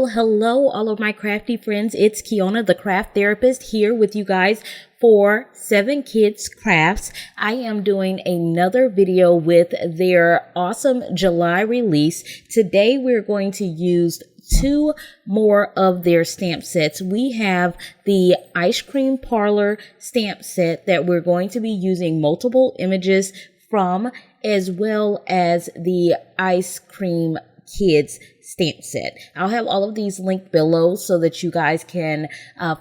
Hello, all of my crafty friends. It's Kiona, the craft therapist, here with you guys for 7 Kids Crafts. I am doing another video with their awesome July release. Today, we're going to use 2 more of their stamp sets. We have the Ice Cream Parlor stamp set that we're going to be using multiple images from, as well as the Ice Cream Kids stamp set. I'll have all of these linked below so that you guys can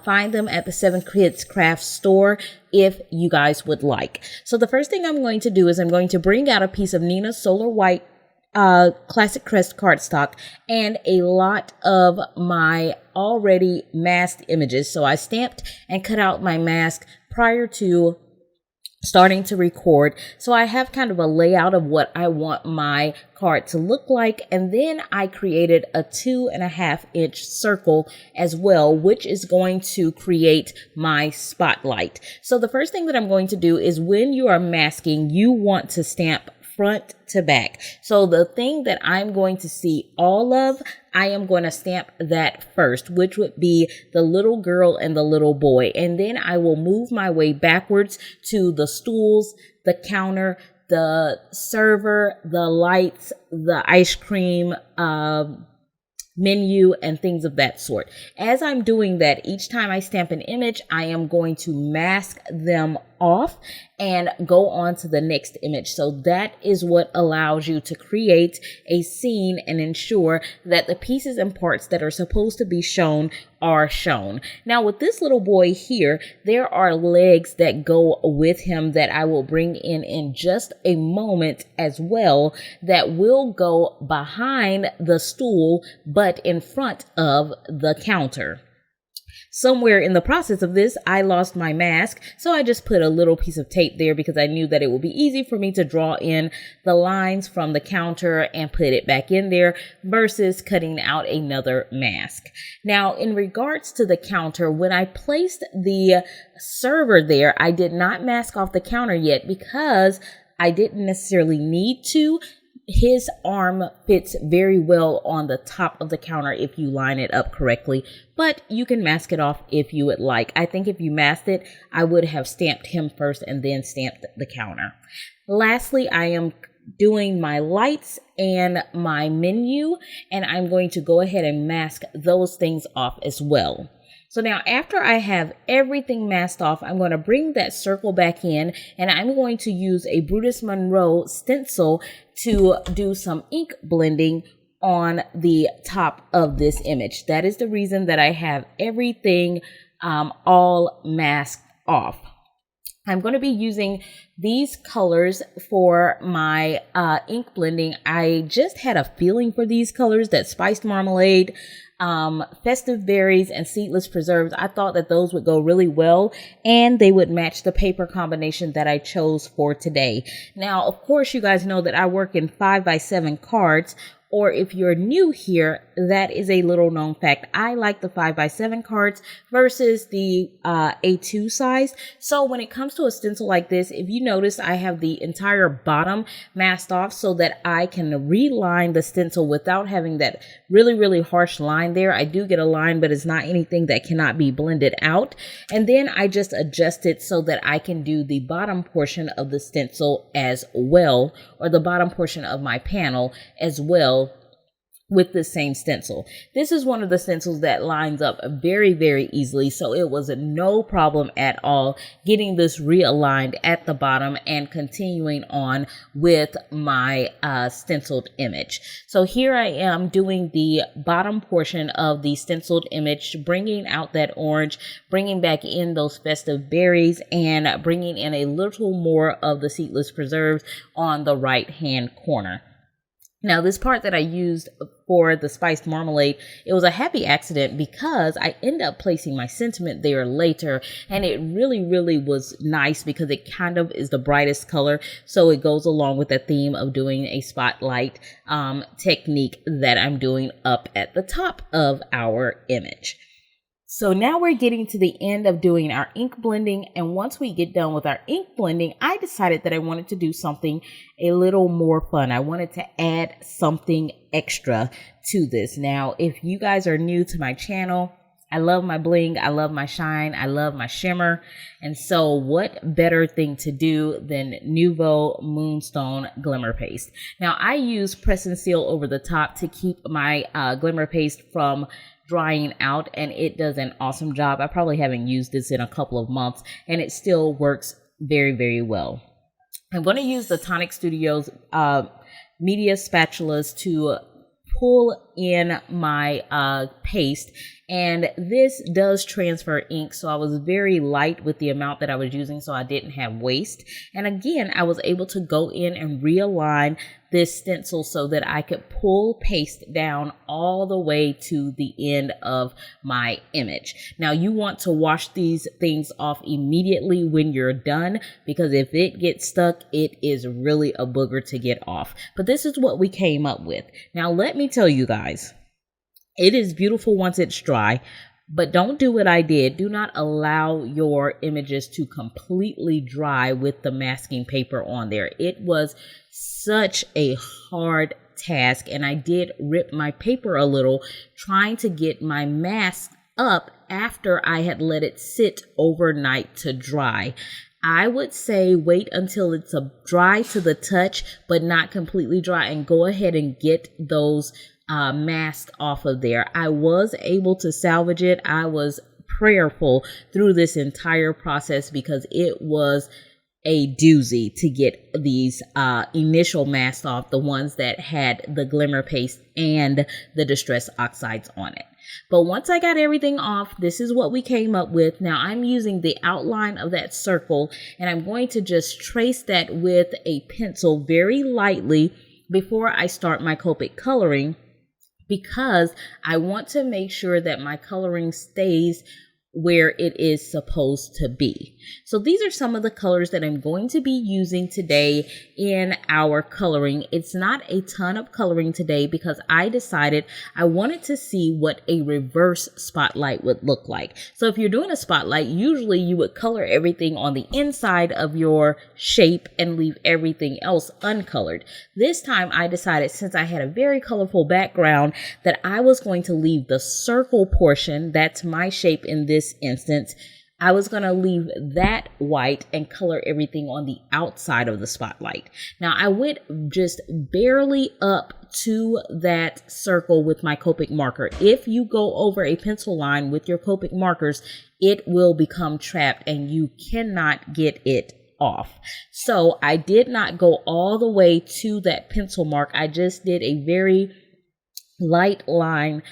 find them at the 7 Kids Craft store if you guys would like. So the first thing I'm going to do is I'm going to bring out a piece of Nina Solar White Classic Crest cardstock and a lot of my already masked images. So I stamped and cut out my mask prior to starting to record. So I have kind of a layout of what I want my card to look like. And then I created a 2.5-inch circle as well, which is going to create my spotlight. So the first thing that I'm going to do is when you are masking, you want to stamp front to back. So the thing that I'm going to see all of, I am going to stamp that first, which would be the little girl and the little boy. And then I will move my way backwards to the stools, the counter, the server, the lights, the ice cream, menu, and things of that sort. As I'm doing that, each time I stamp an image, I am going to mask them off and go on to the next image. So that is what allows you to create a scene and ensure that the pieces and parts that are supposed to be shown are shown. Now with this little boy here, there are legs that go with him that I will bring in just a moment as well, that will go behind the stool but in front of the counter. Somewhere in the process of this, I lost my mask, so I just put a little piece of tape there because I knew that it would be easy for me to draw in the lines from the counter and put it back in there versus cutting out another mask. Now, in regards to the counter, when I placed the server there, I did not mask off the counter yet because I didn't necessarily need to. His arm fits very well on the top of the counter if you line it up correctly, but you can mask it off if you would like. I think if you masked it, I would have stamped him first and then stamped the counter. Lastly, I am doing my lights and my menu, and I'm going to go ahead and mask those things off as well. So now after I have everything masked off, I'm going to bring that circle back in, and I'm going to use a Brutus Monroe stencil to do some ink blending on the top of this image. That is the reason that I have everything all masked off. I'm going to be using these colors for my ink blending. I just had a feeling for these colors, that spiced marmalade, festive berries, and seedless preserves. I thought that those would go really well and they would match the paper combination that I chose for today. Now, of course, you guys know that I work in 5x7 cards, or if you're new here, that is a little known fact. I like the 5x7 cards versus the A2 size. So when it comes to a stencil like this, if you notice, I have the entire bottom masked off so that I can reline the stencil without having that really harsh line there. I do get a line, but it's not anything that cannot be blended out. And then I just adjust it so that I can do the bottom portion of the stencil as well, or the bottom portion of my panel as well, with the same stencil. This is one of the stencils that lines up very easily, so it was no problem at all getting this realigned at the bottom and continuing on with my stenciled image. So here I am doing the bottom portion of the stenciled image, bringing out that orange, bringing back in those festive berries, and bringing in a little more of the seedless preserves on the right hand corner. Now, this part that I used for the spiced marmalade, it was a happy accident because I ended up placing my sentiment there later, and it really was nice because it kind of is the brightest color. So it goes along with the theme of doing a spotlight technique that I'm doing up at the top of our image. So now we're getting to the end of doing our ink blending, and once we get done with our ink blending, I decided that I wanted to do something a little more fun. I wanted to add something extra to this. Now, if you guys are new to my channel, I love my bling, I love my shine, I love my shimmer. And so what better thing to do than Nuvo Moonstone Glimmer Paste? Now, I use press and seal over the top to keep my Glimmer Paste from drying out, and it does an awesome job. I probably haven't used this in a couple of months, and it still works very, very well. I'm going to use the Tonic Studios media spatulas to pull in my paste, and this does transfer ink, so I was very light with the amount that I was using, so I didn't have waste. And again, I was able to go in and realign this stencil so that I could pull paste down all the way to the end of my image. Now, you want to wash these things off immediately when you're done, because if it gets stuck, it is really a booger to get off. But this is what we came up with. Now, let me tell you guys, it is beautiful once it's dry, but don't do what I did. Do not allow your images to completely dry with the masking paper on there. It was such a hard task, and I did rip my paper a little trying to get my mask up after I had let it sit overnight to dry. I would say wait until it's dry to the touch, but not completely dry, and go ahead and get those mask off of there. I was able to salvage it. I was prayerful through this entire process because it was a doozy to get these initial masks off, the ones that had the glimmer paste and the distress oxides on it. But once I got everything off, this is what we came up with. Now I'm using the outline of that circle, and I'm going to just trace that with a pencil very lightly before I start my Copic coloring, because I want to make sure that my coloring stays where it is supposed to be. So these are some of the colors that I'm going to be using today in our coloring. It's not a ton of coloring today because I decided I wanted to see what a reverse spotlight would look like. So if you're doing a spotlight, usually you would color everything on the inside of your shape and leave everything else uncolored. This time I decided, since I had a very colorful background, that I was going to leave the circle portion, that's my shape in this instance, I was going to leave that white and color everything on the outside of the spotlight. Now I went just barely up to that circle with my Copic marker. If you go over a pencil line with your Copic markers, it will become trapped and you cannot get it off. So I did not go all the way to that pencil mark. I just did a very light line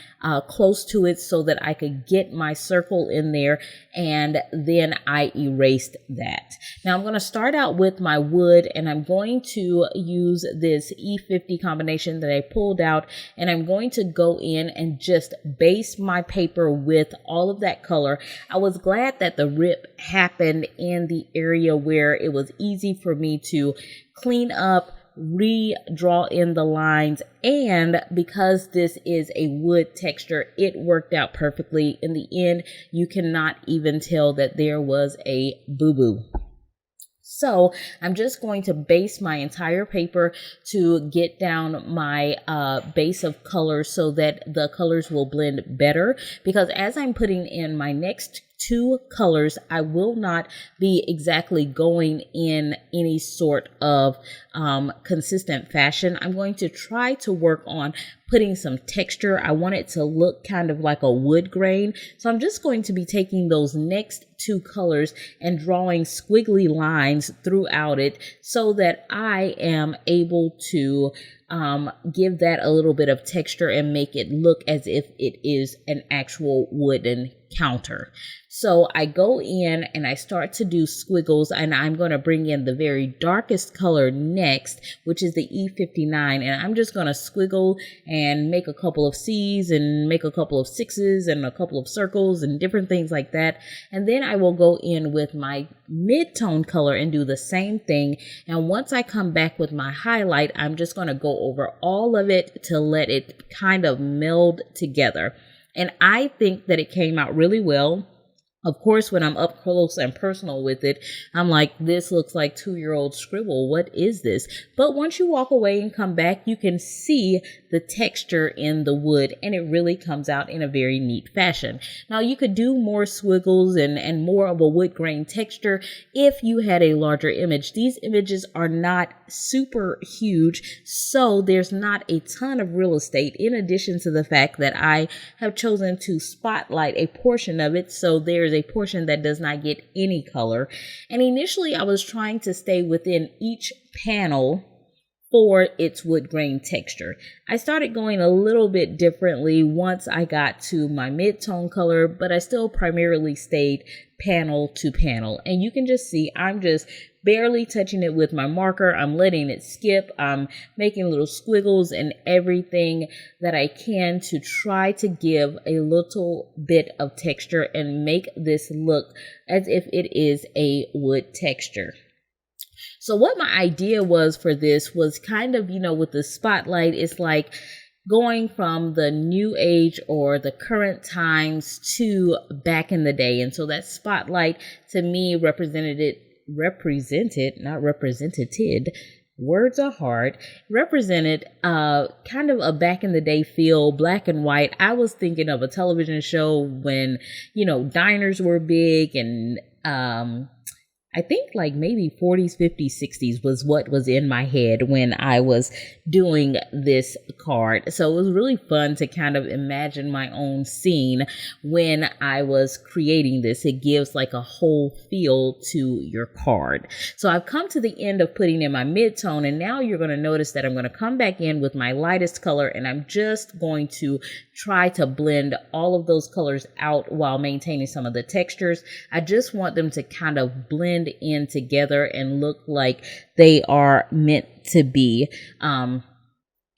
close to it so that I could get my circle in there, and then I erased that. Now I'm going to start out with my wood, and I'm going to use this E50 combination that I pulled out, and I'm going to go in and just base my paper with all of that color. I was glad that the rip happened in the area where it was easy for me to clean up, redraw in the lines, and because this is a wood texture, it worked out perfectly. In the end, you cannot even tell that there was a boo-boo. So I'm just going to base my entire paper to get down my base of colors so that the colors will blend better, because as I'm putting in my next two colors, I will not be exactly going in any sort of consistent fashion. I'm going to try to work on putting some texture. I want it to look kind of like a wood grain. So I'm just going to be taking those next two colors and drawing squiggly lines throughout it so that I am able to give that a little bit of texture and make it look as if it is an actual wooden counter. So I go in and I start to do squiggles, and I'm going to bring in the very darkest color next, which is the E59, and I'm just going to squiggle and make a couple of C's and make a couple of sixes and a couple of circles and different things like that. And then I will go in with my mid-tone color and do the same thing. And once I come back with my highlight, I'm just going to go over all of it to let it kind of meld together. And I think that it came out really well. Of course, when I'm up close and personal with it, I'm like, this looks like 2-year-old scribble. What is this? But once you walk away and come back, you can see the texture in the wood, and it really comes out in a very neat fashion. Now, you could do more squiggles and more of a wood grain texture if you had a larger image. These images are not super huge, so there's not a ton of real estate, in addition to the fact that I have chosen to spotlight a portion of it, so there's a portion that does not get any color. And initially I was trying to stay within each panel for its wood grain texture. I started going a little bit differently once I got to my mid-tone color, but I still primarily stayed panel to panel. And you can just see I'm just barely touching it with my marker. I'm letting it skip. I'm making little squiggles and everything that I can to try to give a little bit of texture and make this look as if it is a wood texture. So what my idea was for this was kind of, with the spotlight, it's like going from the new age or the current times to back in the day. And so that spotlight to me represented, not represented, words are hard, represented kind of a back in the day feel, black and white. I was thinking of a television show when, diners were big, and I think like maybe 40s, 50s, 60s was what was in my head when I was doing this card. So it was really fun to kind of imagine my own scene when I was creating this. It gives like a whole feel to your card. So I've come to the end of putting in my mid-tone, and now you're going to notice that I'm going to come back in with my lightest color, and I'm just going to try to blend all of those colors out while maintaining some of the textures. I just want them to kind of blend in together and look like they are meant to be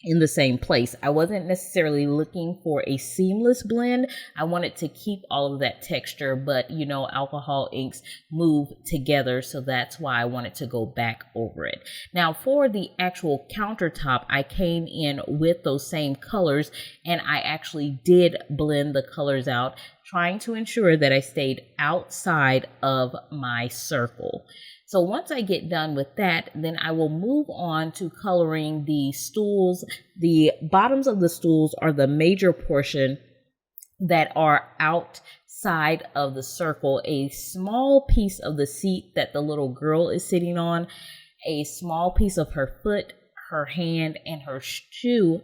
in the same place. I wasn't necessarily looking for a seamless blend. I wanted to keep all of that texture, but alcohol inks move together, so that's why I wanted to go back over it. Now for the actual countertop, I came in with those same colors, and I actually did blend the colors out, trying to ensure that I stayed outside of my circle. So once I get done with that, then I will move on to coloring the stools. The bottoms of the stools are the major portion that are outside of the circle. A small piece of the seat that the little girl is sitting on, a small piece of her foot, her hand, and her shoe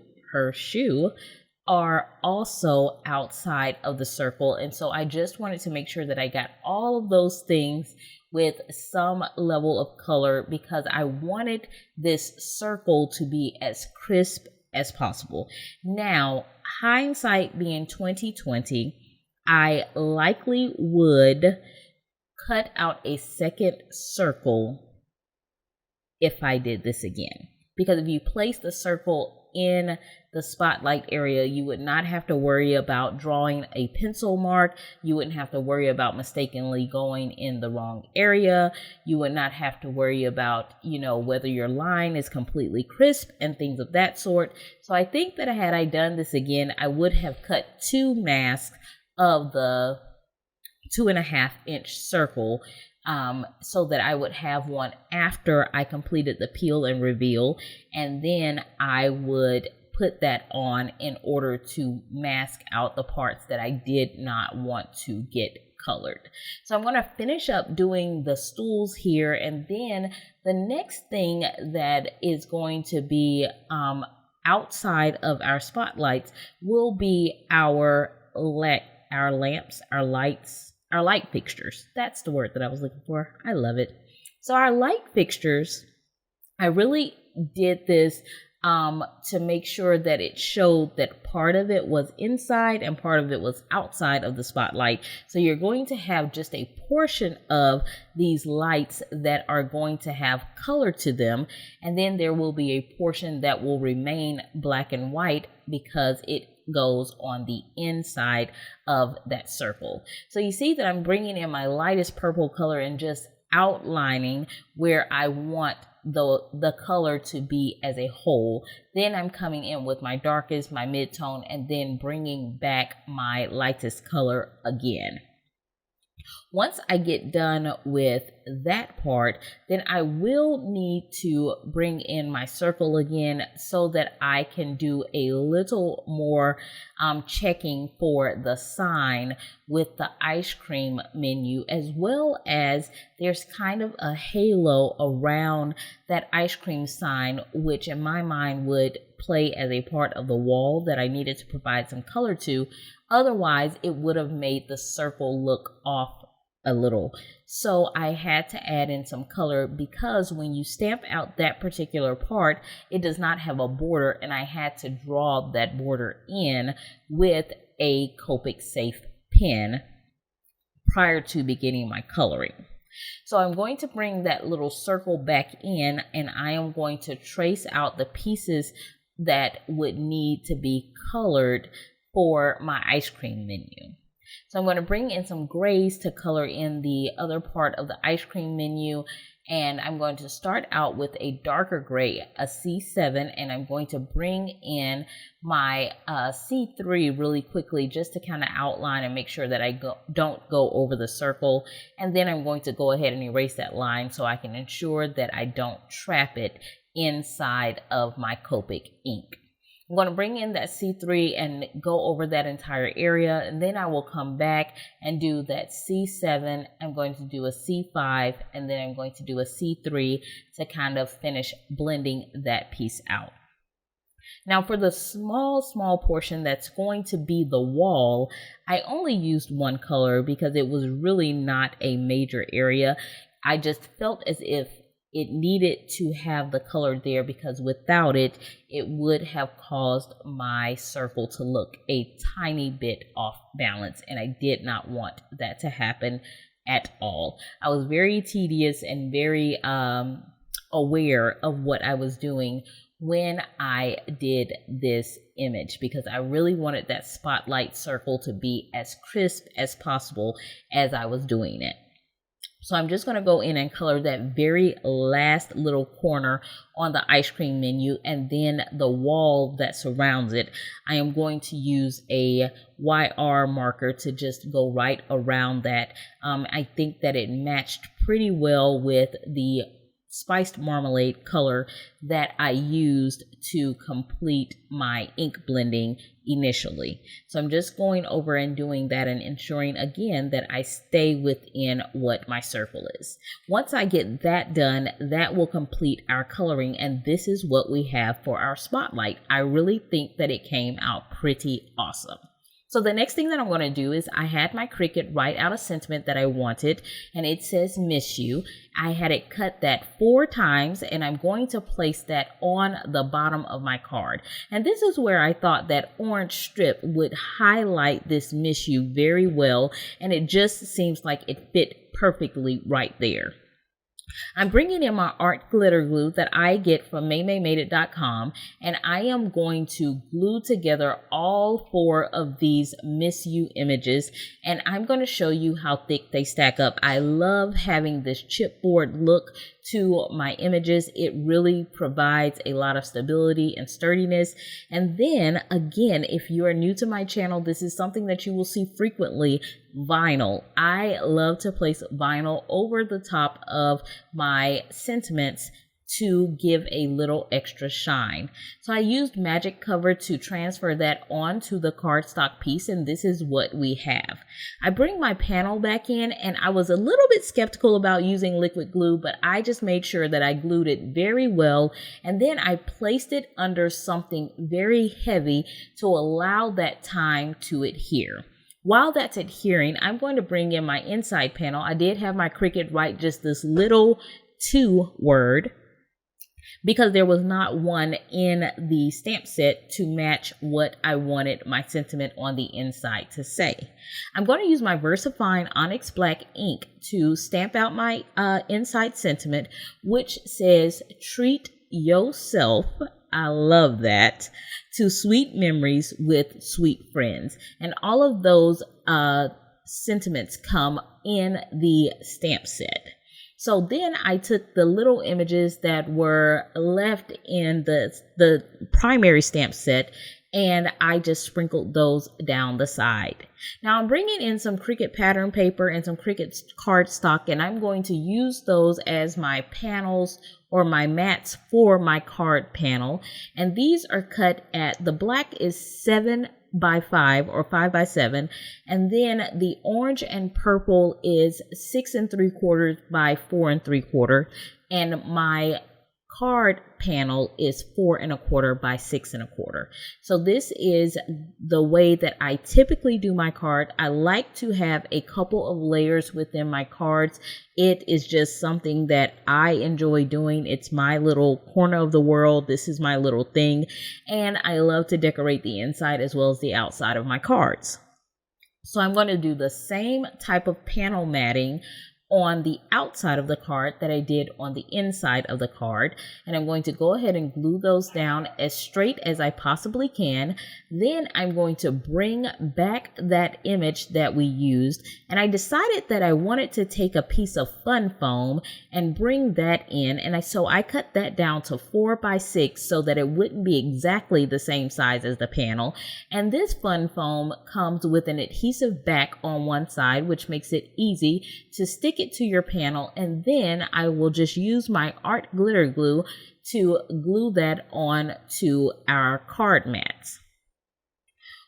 are also outside of the circle. And so I just wanted to make sure that I got all of those things with some level of color, because I wanted this circle to be as crisp as possible. Now, hindsight being 2020, I likely would cut out a second circle if I did this again. Because if you place the circle in the spotlight area, you would not have to worry about drawing a pencil mark. You wouldn't have to worry about mistakenly going in the wrong area. You would not have to worry about, whether your line is completely crisp and things of that sort. So I think that had I done this again, I would have cut 2 masks of the 2.5-inch circle, so that I would have one after I completed the peel and reveal, and then I would put that on in order to mask out the parts that I did not want to get colored. So I'm going to finish up doing the stools here, and then the next thing that is going to be outside of our spotlights will be our lamps, our lights, our light fixtures. That's the word that I was looking for. I love it. So our light fixtures, I really did this to make sure that it showed that part of it was inside and part of it was outside of the spotlight. So you're going to have just a portion of these lights that are going to have color to them, and then there will be a portion that will remain black and white because it goes on the inside of that circle. So you see that I'm bringing in my lightest purple color and just outlining where I want the color to be as a whole. Then I'm coming in with my darkest, my mid-tone, and then bringing back my lightest color again. Once I get done with that part, then I will need to bring in my circle again so that I can do a little more checking for the sign with the ice cream menu, as well as there's kind of a halo around that ice cream sign, which in my mind would play as a part of the wall that I needed to provide some color to. Otherwise, it would have made the circle look off a little. So I had to add in some color because when you stamp out that particular part, it does not have a border, and I had to draw that border in with a Copic safe pen prior to beginning my coloring. So I'm going to bring that little circle back in, and I am going to trace out the pieces that would need to be colored for my ice cream menu. So I'm going to bring in some grays to color in the other part of the ice cream menu. And I'm going to start out with a darker gray, a C7, and I'm going to bring in my C3 really quickly just to kind of outline and make sure that I don't go over the circle. And then I'm going to go ahead and erase that line so I can ensure that I don't trap it inside of my Copic ink. I'm going to bring in that C3 and go over that entire area, and then I will come back and do that C7. I'm going to do a C5, and then I'm going to do a C3 to kind of finish blending that piece out. Now for the small portion that's going to be the wall, I only used one color because it was really not a major area. I just felt as if it needed to have the color there because without it, it would have caused my circle to look a tiny bit off balance, and I did not want that to happen at all. I was very tedious and very aware of what I was doing when I did this image because I really wanted that spotlight circle to be as crisp as possible as I was doing it. So I'm just going to go in and color that very last little corner on the ice cream menu, and then the wall that surrounds it. I am going to use a YR marker to just go right around that. I think that it matched pretty well with the spiced marmalade color that I used to complete my ink blending initially. So I'm just going over and doing that and ensuring again that I stay within what my circle is. Once I get that done, that will complete our coloring, and this is what we have for our spotlight. I really think that it came out pretty awesome. So the next thing that I'm going to do is I had my Cricut write out a sentiment that I wanted, and it says miss you. I had it cut that 4 times, and I'm going to place that on the bottom of my card. And this is where I thought that orange strip would highlight this miss you very well, and it just seems like it fit perfectly right there. I'm bringing in my art glitter glue that I get from maymaymadeit.com, and I am going to glue together all 4 of these Miss You images, and I'm going to show you how thick they stack up. I love having this chipboard look to my images. It really provides a lot of stability and sturdiness. And then again, if you are new to my channel, this is something that you will see frequently: vinyl. I love to place vinyl over the top of my sentiments to give a little extra shine. So I used Magic Cover to transfer that onto the cardstock piece, and this is what we have. I bring my panel back in, and I was a little bit skeptical about using liquid glue, but I just made sure that I glued it very well, and then I placed it under something very heavy to allow that time to adhere. While that's adhering, I'm going to bring in my inside panel. I did have my Cricut write just this little 2 word because there was not one in the stamp set to match what I wanted my sentiment on the inside to say. I'm going to use my Versafine Onyx Black ink to stamp out my inside sentiment, which says, "Treat yourself." I love that. "To sweet memories with sweet friends." And all of those sentiments come in the stamp set. So then I took the little images that were left in the primary stamp set, and I just sprinkled those down the side. Now I'm bringing in some Cricut pattern paper and some Cricut cardstock, and I'm going to use those as my panels or my mats for my card panel. And these are cut at, the black is 7 by 5 or 5 by 7, and then the orange and purple is 6 3/4 by 4 3/4, and my card panel is 4 1/4 by 6 1/4. So this is the way that I typically do my card. I like to have a couple of layers within my cards. It is just something that I enjoy doing. It's my little corner of the world. This is my little thing. And I love to decorate the inside as well as the outside of my cards. So I'm going to do the same type of panel matting on the outside of the card that I did on the inside of the card. And I'm going to go ahead and glue those down as straight as I possibly can. Then I'm going to bring back that image that we used. And I decided that I wanted to take a piece of fun foam and bring that in. And so I cut that down to 4 by 6 so that it wouldn't be exactly the same size as the panel. And this fun foam comes with an adhesive back on one side, which makes it easy to stick it to your panel, and then I will just use my art glitter glue to glue that on to our card mats.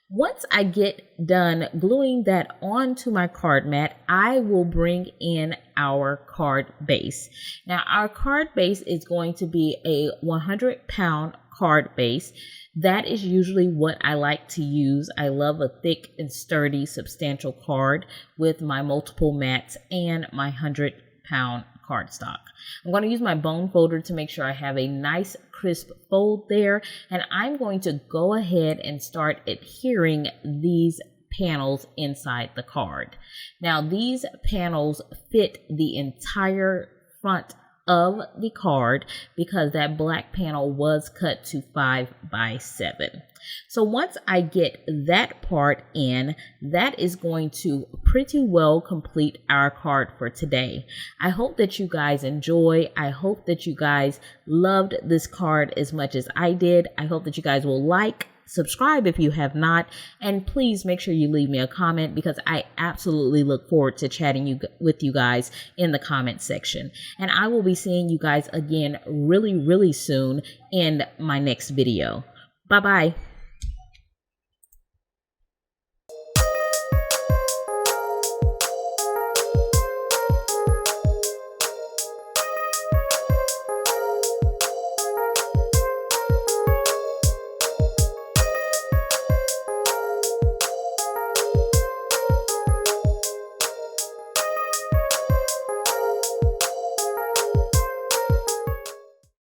Once I get done gluing that onto my card mat, I will bring in our card base. Now our card base is going to be a 100-pound card base. That is usually what I like to use. I love a thick and sturdy, substantial card with my multiple mats and my 100-pound cardstock. I'm going to use my bone folder to make sure I have a nice crisp fold there. And I'm going to go ahead and start adhering these panels inside the card. Now these panels fit the entire front of the card because that black panel was cut to 5 by 7. So once I get that part in, that is going to pretty well complete our card for today. I hope that you guys enjoy. I hope that you guys loved this card as much as I did. I hope that you guys will like, subscribe if you have not, and please make sure you leave me a comment because I absolutely look forward to chatting with you guys in the comment section. And I will be seeing you guys again really, really soon in my next video. Bye-bye.